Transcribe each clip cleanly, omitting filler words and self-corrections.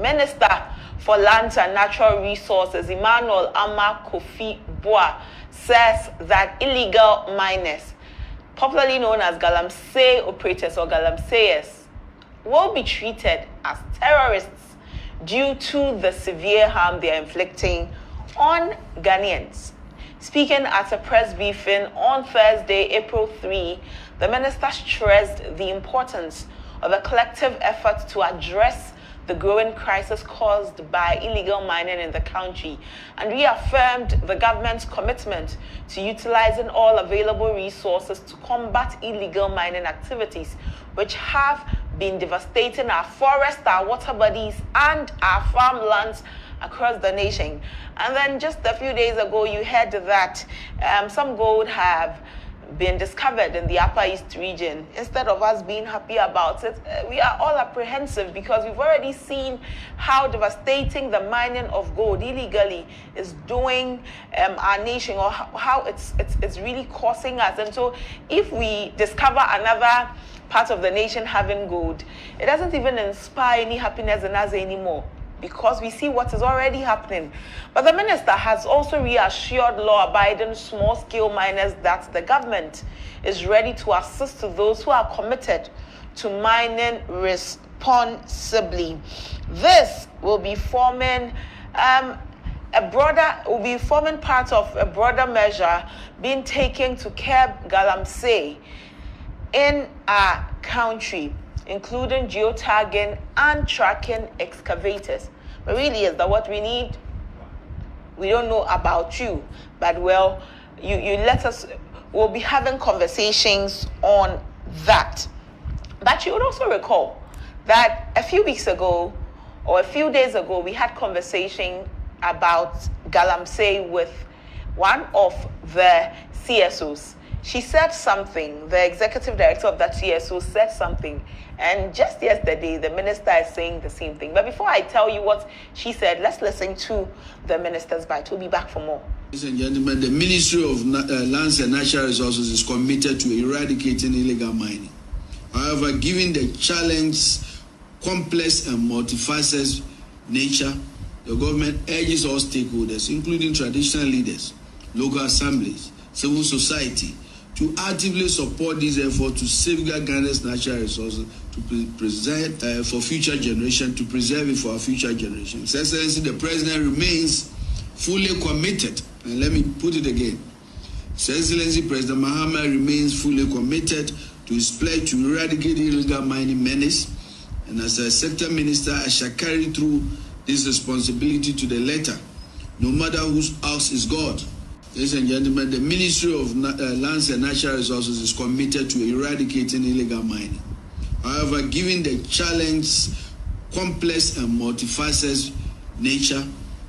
Minister for Lands and Natural Resources, Emmanuel Ama Kofi Boa, says that illegal miners, popularly known as galamsey operators or galamseyers, will be treated as terrorists due to the severe harm they are inflicting on Ghanaians. Speaking at a press briefing on Thursday, April 3, the minister stressed the importance of a collective effort to address the growing crisis caused by illegal mining in the country and reaffirmed the government's commitment to utilizing all available resources to combat illegal mining activities, which have been devastating our forests, our water bodies, and our farmlands across the nation. And then just a few days ago, you heard that some gold have been discovered in the Upper East region. Instead of us being happy about it, we are all apprehensive because we've already seen how devastating the mining of gold illegally is doing our nation, or how it's really causing us. And so if we discover another part of the nation having gold, it doesn't even inspire any happiness in us anymore, because we see what is already happening. But the minister has also reassured law-abiding small-scale miners that the government is ready to assist those who are committed to mining responsibly. This will be forming part of a broader measure being taken to curb galamsey in our country, including geotagging and tracking excavators. But really, is that what we need? We don't know about you, but well, you let us, we'll be having conversations on that. But you would also recall that a few weeks ago, or a few days ago, we had conversation about galamsey with one of the CSOs. She said something, the executive director of that CSO said something, and just yesterday the minister is saying the same thing. But before I tell you what she said, let's listen to the minister's bite. We'll be back for more. Ladies and gentlemen, the Ministry of Lands and Natural Resources is committed to eradicating illegal mining. However, given the challenge, complex and multifaceted nature, the government urges all stakeholders, including traditional leaders, local assemblies, civil society, to actively support this effort to safeguard Ghana's natural resources, to preserve for future generations, to preserve it for our future generations. His Excellency, the President remains fully committed, and let me put it again. His Excellency, President Mahama remains fully committed to his pledge to eradicate illegal mining menace, and as a sector minister, I shall carry through this responsibility to the letter, no matter whose house is God. Ladies and gentlemen, the Ministry of Lands and Natural Resources is committed to eradicating illegal mining. However, given the challenge, complex and multifaceted nature,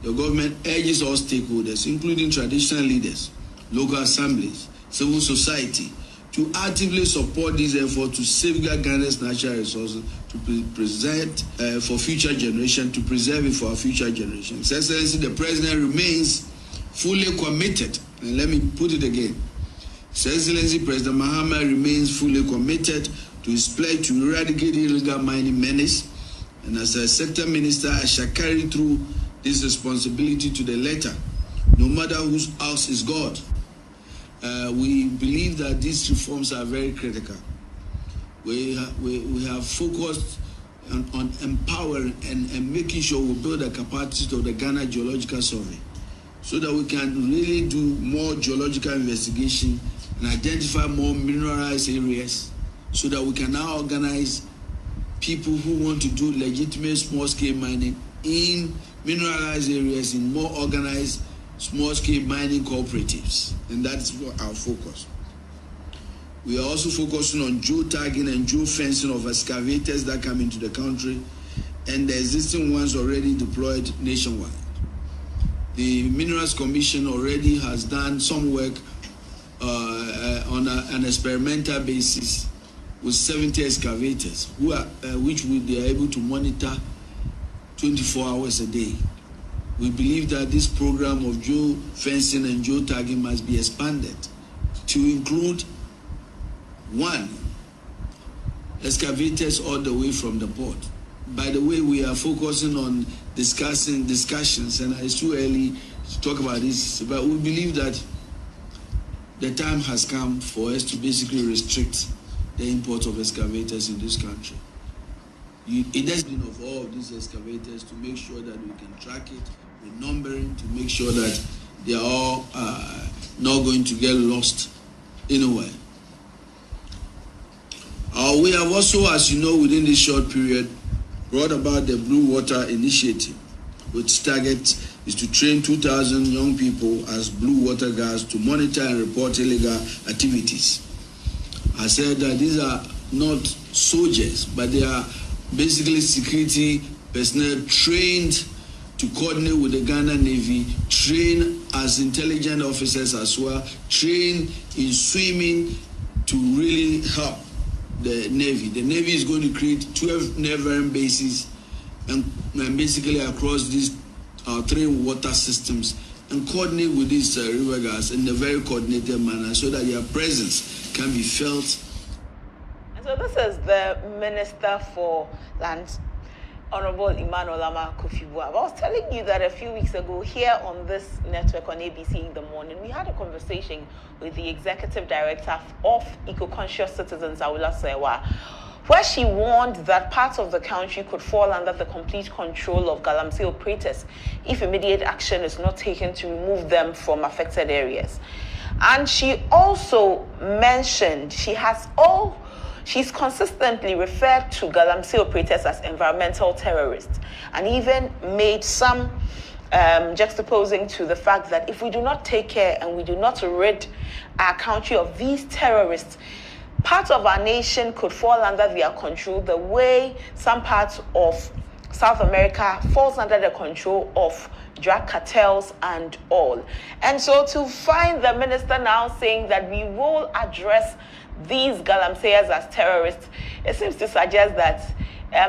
the government urges all stakeholders, including traditional leaders, local assemblies, civil society, to actively support this effort to safeguard Ghana's natural resources, to preserve for future generations, to preserve it for our future generations. His Excellency, the President remains fully committed, and let me put it again. His Excellency President Mahama remains fully committed to his pledge to eradicate illegal mining menace, and as a sector minister, I shall carry through this responsibility to the letter, no matter whose house is God. We believe that these reforms are very critical. We have focused on empowering and making sure we build the capacity of the Ghana Geological Survey, so that we can really do more geological investigation and identify more mineralized areas, so that we can now organize people who want to do legitimate small-scale mining in mineralized areas in more organized small-scale mining cooperatives. And that's our focus. We are also focusing on geotagging and geofencing of excavators that come into the country and the existing ones already deployed nationwide. The Minerals Commission already has done some work on an experimental basis with 70 excavators, which they are able to monitor 24 hours a day. We believe that this program of geofencing and geotagging must be expanded to include, one, excavators all the way from the port, by the way, we are focusing on discussions, and it's too early to talk about this, but we believe that the time has come for us to basically restrict the import of excavators in this country. It has been of all of these excavators to make sure that we can track it with numbering, to make sure that they are all not going to get lost anywhere. We have also, as you know, within this short period, brought about the Blue Water Initiative, which target is to train 2,000 young people as blue water guards to monitor and report illegal activities. I said that these are not soldiers, but they are basically security personnel trained to coordinate with the Ghana Navy, trained as intelligence officers as well, trained in swimming to really help the Navy. The Navy is going to create 12 naval bases and basically across these 3 water systems and coordinate with these river guards in a very coordinated manner so that their presence can be felt. And so this is the Minister for Lands, Honorable Emmanuel Kofi-Boah. I was telling you that a few weeks ago here on this network on ABC in the morning, we had a conversation with the Executive Director of Eco-Conscious Citizens, Awula Serwah, where she warned that parts of the country could fall under the complete control of galamsey operators if immediate action is not taken to remove them from affected areas. And she also mentioned she's consistently referred to galamsey operators as environmental terrorists, and even made some juxtaposing to the fact that if we do not take care and we do not rid our country of these terrorists, parts of our nation could fall under their control the way some parts of South America falls under the control of drug cartels and all. And so to find the minister now saying that we will address these galamseyers as terrorists, it seems to suggest that,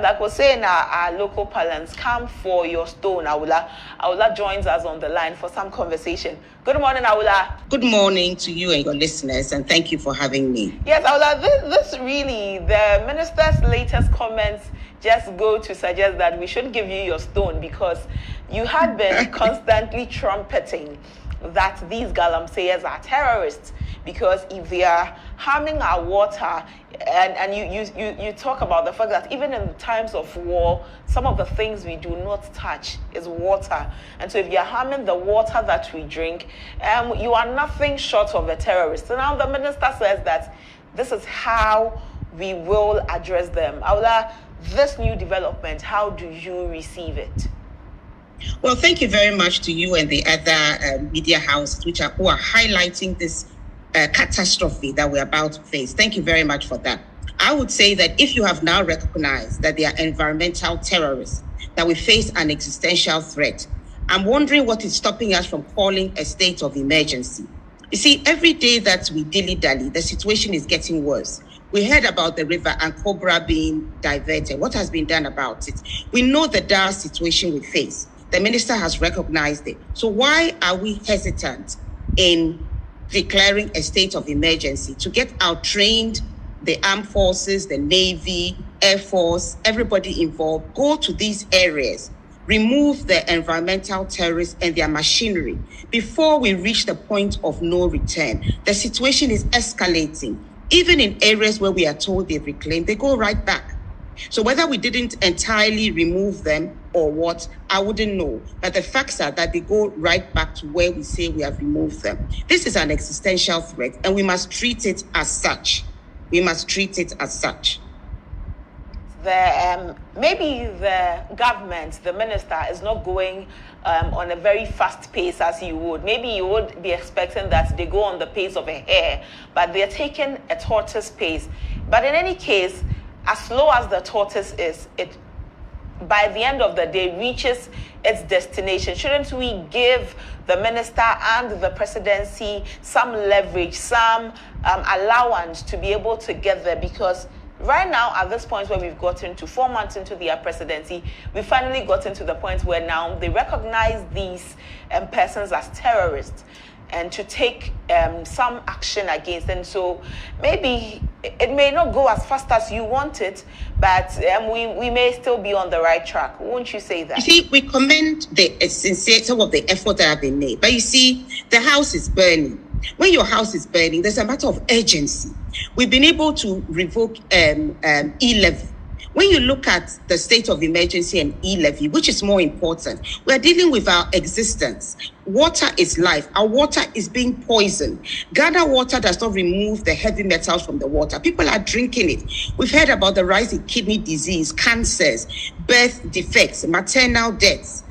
like we're saying our local parlance, come for your stone, Awula. Awula joins us on the line for some conversation. Good morning, Awula. Good morning to you and your listeners, and thank you for having me. Yes, Awula, this really, the minister's latest comments just go to suggest that we should give you your stone, because you had been constantly trumpeting that these galamseyers are terrorists, because if they are harming our water, and you talk about the fact that even in times of war, some of the things we do not touch is water. And so if you're harming the water that we drink, you are nothing short of a terrorist. So now the minister says that this is how we will address them. Awula, this new development, how do you receive it? Well, thank you very much to you and the other media houses who are highlighting this catastrophe that we're about to face. Thank you very much for that. I would say that if you have now recognized that they are environmental terrorists, that we face an existential threat, I'm wondering what is stopping us from calling a state of emergency. You see, every day that we dilly-dally, the situation is getting worse. We heard about the river and Cobra being diverted. What has been done about it? We know the dire situation we face. The minister has recognized it. So why are we hesitant in declaring a state of emergency to get our trained, the armed forces, the Navy, Air Force, everybody involved, go to these areas, remove the environmental terrorists and their machinery before we reach the point of no return? The situation is escalating. Even in areas where we are told they've reclaimed, they go right back. So whether we didn't entirely remove them or what, I wouldn't know. But the facts are that they go right back to where we say we have removed them. This is an existential threat, and we must treat it as such. We must treat it as such. Maybe the government, the minister, is not going on a very fast pace as you would. Maybe you would be expecting that they go on the pace of a hare, but they're taking a tortoise pace. But in any case, as slow as the tortoise is, it by the end of the day reaches its destination. Shouldn't we give the minister and the presidency some leverage, some allowance to be able to get there? Because right now, at this point where we've gotten to 4 months into the presidency, we finally gotten to the point where now they recognize these persons as terrorists. and to take some action against. And so maybe it may not go as fast as you want it, but we may still be on the right track. Won't you say that? You see, we commend some of the effort that have been made. But you see, the house is burning. When your house is burning, there's a matter of urgency. We've been able to revoke e-levy. When you look at the state of emergency and e-levy, which is more important, we are dealing with our existence. Water is life. Our water is being poisoned. Ghana water does not remove the heavy metals from the water. People are drinking it. We've heard about the rise in kidney disease, cancers, birth defects, maternal deaths,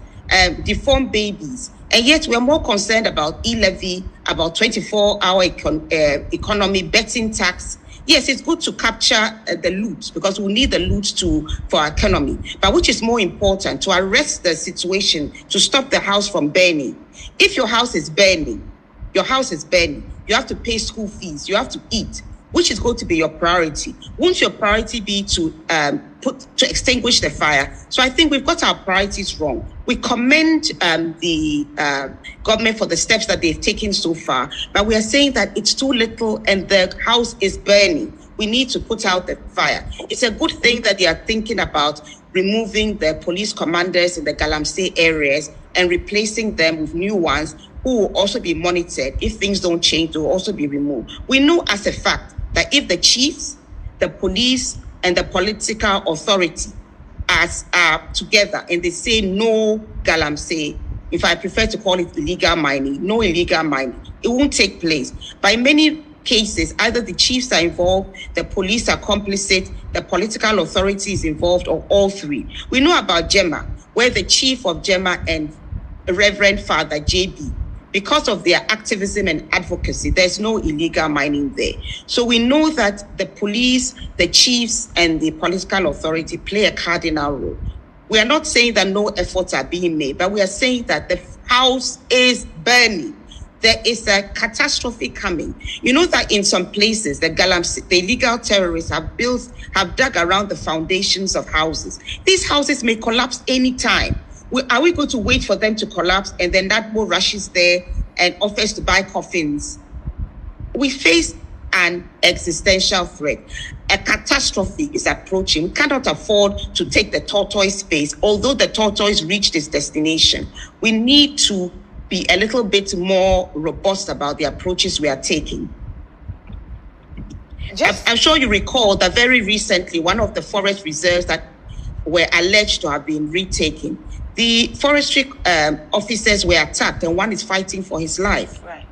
deformed babies. And yet we're more concerned about e-levy, about 24-hour economy, betting tax. Yes, it's good to capture the loot because we need the loot for our economy. But which is more important, to arrest the situation, to stop the house from burning. If your house is burning, you have to pay school fees, you have to eat. Which is going to be your priority? Won't your priority be to extinguish the fire? So I think we've got our priorities wrong. We commend the government for the steps that they've taken so far, but we are saying that it's too little and the house is burning. We need to put out the fire. It's a good thing that they are thinking about removing the police commanders in the Galamsey areas and replacing them with new ones who will also be monitored. If things don't change, they will also be removed. We know as a fact that if the chiefs, the police, and the political authority are together and they say no Galamsey, if I prefer to call it illegal mining, no illegal mining, it won't take place. By many cases, either the chiefs are involved, the police are complicit, the political authority is involved, or all three. We know about Gemma, where the chief of Gemma and Reverend Father JB, because of their activism and advocacy, there's no illegal mining there. So we know that the police, the chiefs, and the political authority play a cardinal role. We are not saying that no efforts are being made, but we are saying that the house is burning. There is a catastrophe coming. You know that in some places, the illegal terrorists have dug around the foundations of houses. These houses may collapse anytime. Are we going to wait for them to collapse and then that more rushes there and offers to buy coffins? We face an existential threat. A catastrophe is approaching. We cannot afford to take the tortoise space. Although the tortoise reached its destination, we need to be a little bit more robust about the approaches we are taking. I'm sure you recall that very recently, one of the forest reserves that were alleged to have been retaken, the forestry officers were attacked and one is fighting for his life. Right.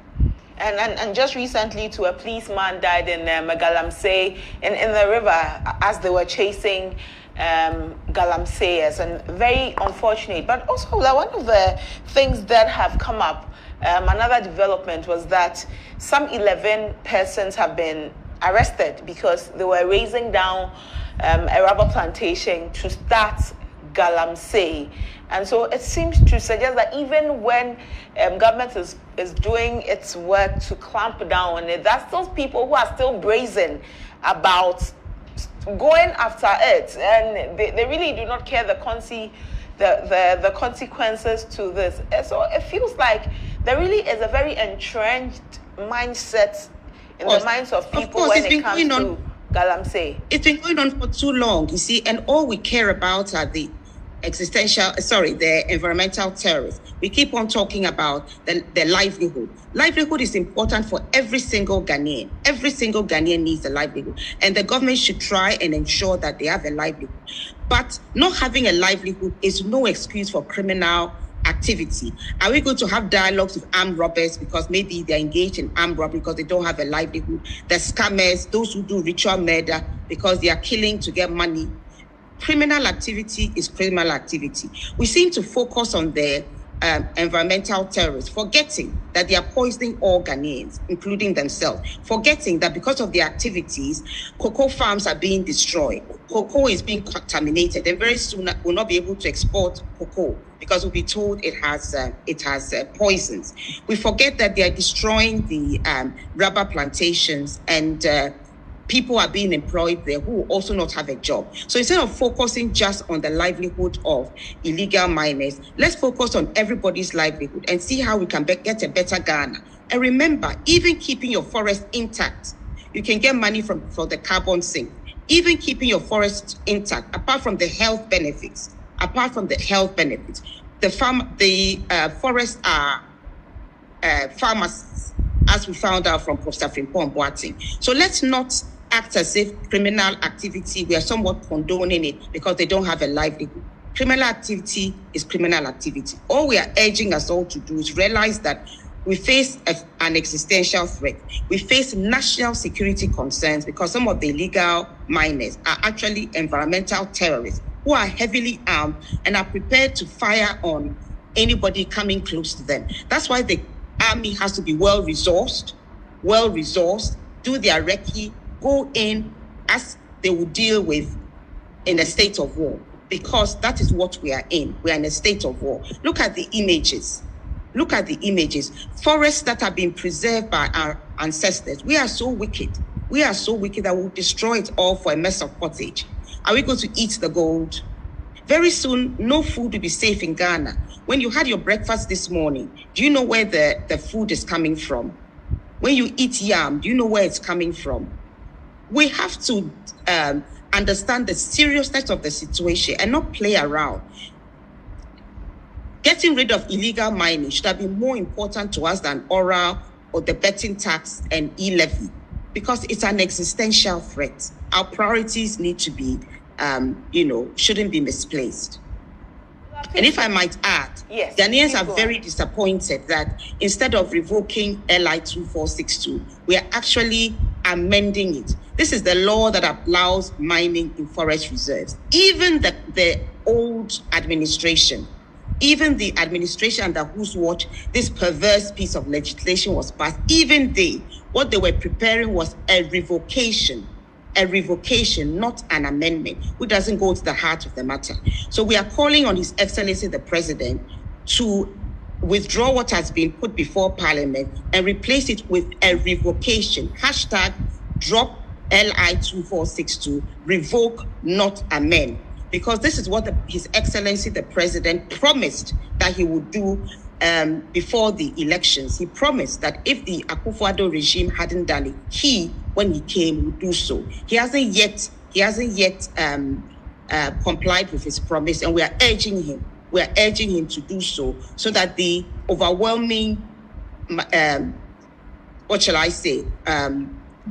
And just recently, too, a policeman died in Galamsey in the river as they were chasing Galamseyers, and very unfortunate. But also, one of the things that have come up, another development was that some 11 persons have been arrested because they were raising down a rubber plantation to start Galamsey. And so it seems to suggest that even when government is doing its work to clamp down on it, there's still people who are still brazen about going after it, and they really do not care the consequences to this. And so it feels like there really is a very entrenched mindset in the minds of people when it comes to Galamsey. It's been going on for too long, you see, and all we care about are the environmental terrorists. We keep on talking about the livelihood. Livelihood is important for every single Ghanaian. Every single Ghanaian needs a livelihood. And the government should try and ensure that they have a livelihood. But not having a livelihood is no excuse for criminal activity. Are we going to have dialogues with armed robbers because maybe they're engaged in armed robbery because they don't have a livelihood? The scammers, those who do ritual murder because they are killing to get money. Criminal activity is criminal activity. We seem to focus on the environmental terrorists, forgetting that they are poisoning all Ghanaians, including themselves, forgetting that because of their activities, cocoa farms are being destroyed. Cocoa is being contaminated, and very soon we'll not be able to export cocoa because we'll be told it has poisons. We forget that they are destroying the rubber plantations, and people are being employed there who also not have a job. So instead of focusing just on the livelihood of illegal miners, let's focus on everybody's livelihood and see how we can get a better Ghana, And remember, even keeping your forest intact, you can get money for the carbon sink. Even keeping your forest intact, apart from the health benefits, the forests are pharmacies, as we found out from Professor Frimpong Boateng. So let's not act as if criminal activity, we are somewhat condoning it because they don't have a livelihood. Criminal activity is criminal activity. All we are urging us all to do is realize that we face an existential threat. We face national security concerns because some of the illegal miners are actually environmental terrorists who are heavily armed and are prepared to fire on anybody coming close to them. That's why the army has to be well-resourced, do their recce, go in as they would deal with in a state of war, because that is what we are in. We are in a state of war. Look at the images. Forests that have been preserved by our ancestors. We are so wicked. That we'll destroy it all for a mess of pottage. Are we going to eat the gold? Very soon, no food will be safe in Ghana. When you had your breakfast this morning, do you know where the food is coming from? When you eat yam, do you know where it's coming from? We have to understand the seriousness of the situation and not play around. Getting rid of illegal mining should have been more important to us than oral or the betting tax and e-levy, because it's an existential threat. Our priorities need to be, shouldn't be misplaced. And if I might add, yes, Ghanaians are very disappointed that instead of revoking LI 2462, we are actually amending it. This is the law that allows mining in forest reserves. Even the old administration, even the administration under whose watch this perverse piece of legislation was passed, even what they were preparing was a revocation, not an amendment, which doesn't go to the heart of the matter. So we are calling on His Excellency the President to withdraw what has been put before Parliament and replace it with a revocation. #drop LI 2462, revoke, not amend. Because this is what His Excellency the President promised that he would do before the elections. He promised that if the Akufo-Addo regime hadn't done it, when he came, would do so. He hasn't yet complied with his promise, and we are urging him to do so that the overwhelming,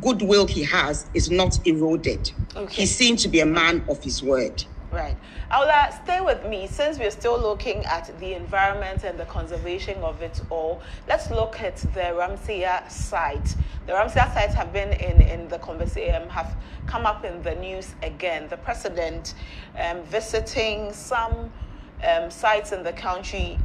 goodwill he has is not eroded. Okay. He seems to be a man of his word. Right. Awula, stay with me. Since we're still looking at the environment and the conservation of it all, let's look at the Ramsaya site. The Ramsaya sites have been in the conversation, have come up in the news again. The president visiting some sites in the country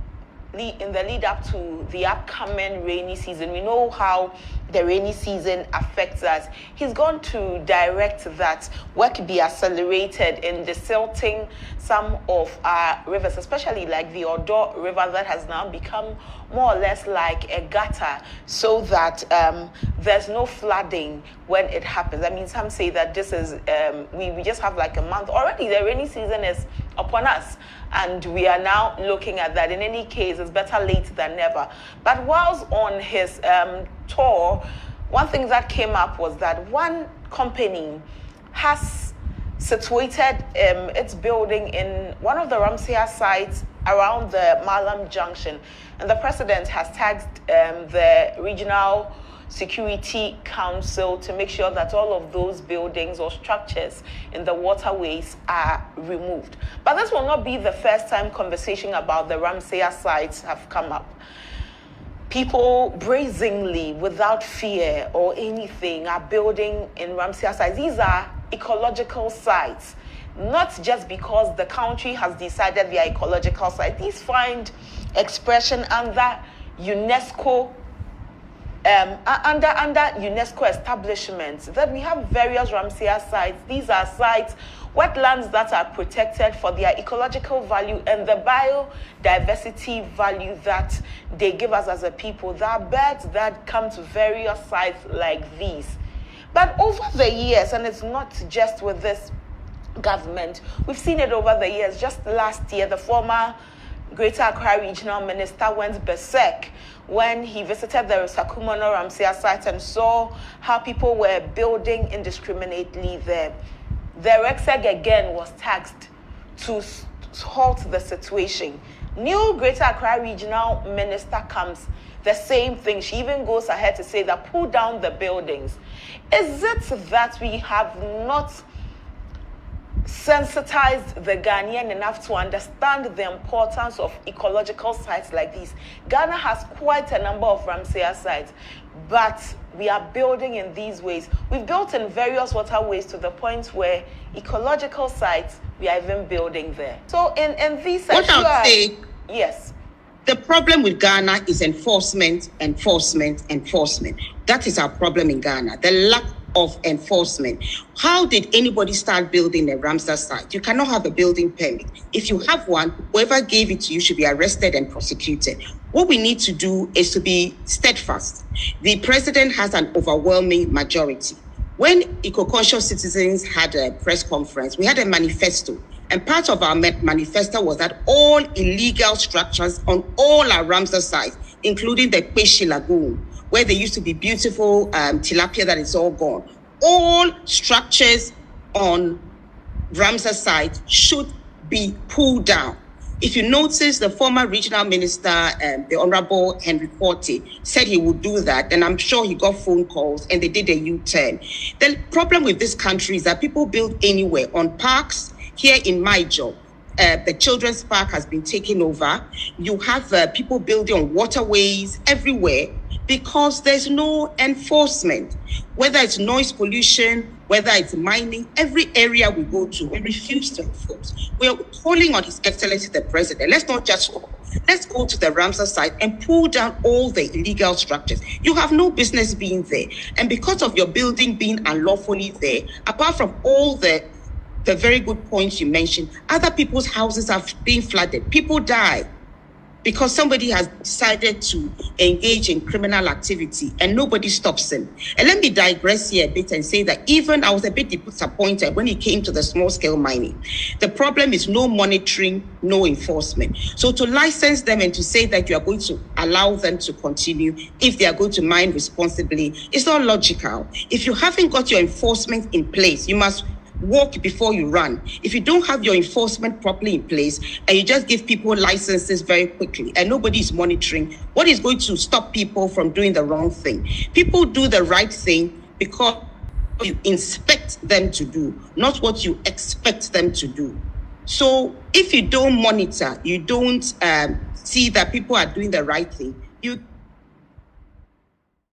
in the lead up to the upcoming rainy season. We know how the rainy season affects us. He's going to direct that work be accelerated in desilting some of our rivers, especially like the Odo River that has now become more or less like a gutter, so that there's no flooding when it happens. I mean, some say that this is, we just have like a month already. The rainy season is upon us, and we are now looking at that. In any case, it's better late than never. But whilst on his tour, one thing that came up was that one company has situated its building in one of the Ramsaya sites around the Malam Junction, and the president has tagged the regional Security Council to make sure that all of those buildings or structures in the waterways are removed. But this will not be the first time conversation about the Ramsaya sites have come up. People brazenly, without fear or anything, are building in Ramsaya sites. These are ecological sites, not just because the country has decided they are ecological sites. These find expression under UNESCO under UNESCO establishments, that we have various Ramsaya sites. These are sites, wetlands that are protected for their ecological value and the biodiversity value that they give us as a people. There are birds that come to various sites like these. But over the years, and it's not just with this government, we've seen it over the years. Just last year, the former Greater Accra Regional Minister went berserk when he visited the Sakumono Ramsey site and saw how people were building indiscriminately there. The REXEG again was tasked to halt the situation. New Greater Accra Regional Minister comes, the same thing. She even goes ahead to say that pull down the buildings. Is it that we have not sensitized the Ghanaian enough to understand the importance of ecological sites like these? Ghana has quite a number of Ramsey sites, but we are building in these ways. We've built in various waterways to the point where ecological sites, we are even building there. So in these sites, what I would say, yes. The problem with Ghana is enforcement. That is our problem in Ghana, the lack of enforcement. How did anybody start building a Ramsar site? You cannot have a building permit. If you have one, whoever gave it to you should be arrested and prosecuted. What we need to do is to be steadfast. The president has an overwhelming majority. When eco-conscious citizens had a press conference, we had a manifesto. And part of our manifesto was that all illegal structures on all our Ramsar sites, including the Kweshi Lagoon, where there used to be beautiful tilapia that is all gone, all structures on Ramsar sites should be pulled down. If you notice, the former regional minister, the Honorable Henry Forte, said he would do that, and I'm sure he got phone calls and they did a U-turn. The problem with this country is that people build anywhere, on parks. Here in my job, the children's park has been taken over. You have people building on waterways everywhere because there's no enforcement. Whether it's noise pollution, whether it's mining, every area we go to, we refuse to enforce. We're calling on His Excellency the President. Let's not just talk. Let's go to the Ramsar site and pull down all the illegal structures. You have no business being there. And because of your building being unlawfully there, apart from all the very good points you mentioned, other people's houses are being flooded. People die because somebody has decided to engage in criminal activity and nobody stops him. And let me digress here a bit and say that even I was a bit disappointed when it came to the small scale mining. The problem is no monitoring, no enforcement. So to license them and to say that you are going to allow them to continue if they are going to mine responsibly, it's not logical. If you haven't got your enforcement in place, you must walk before you run. If you don't have your enforcement properly in place and you just give people licenses very quickly and nobody is monitoring, what is going to stop people from doing the wrong thing? People do the right thing because you inspect them to do, not what you expect them to do. So if you don't monitor, you don't see that people are doing the right thing, you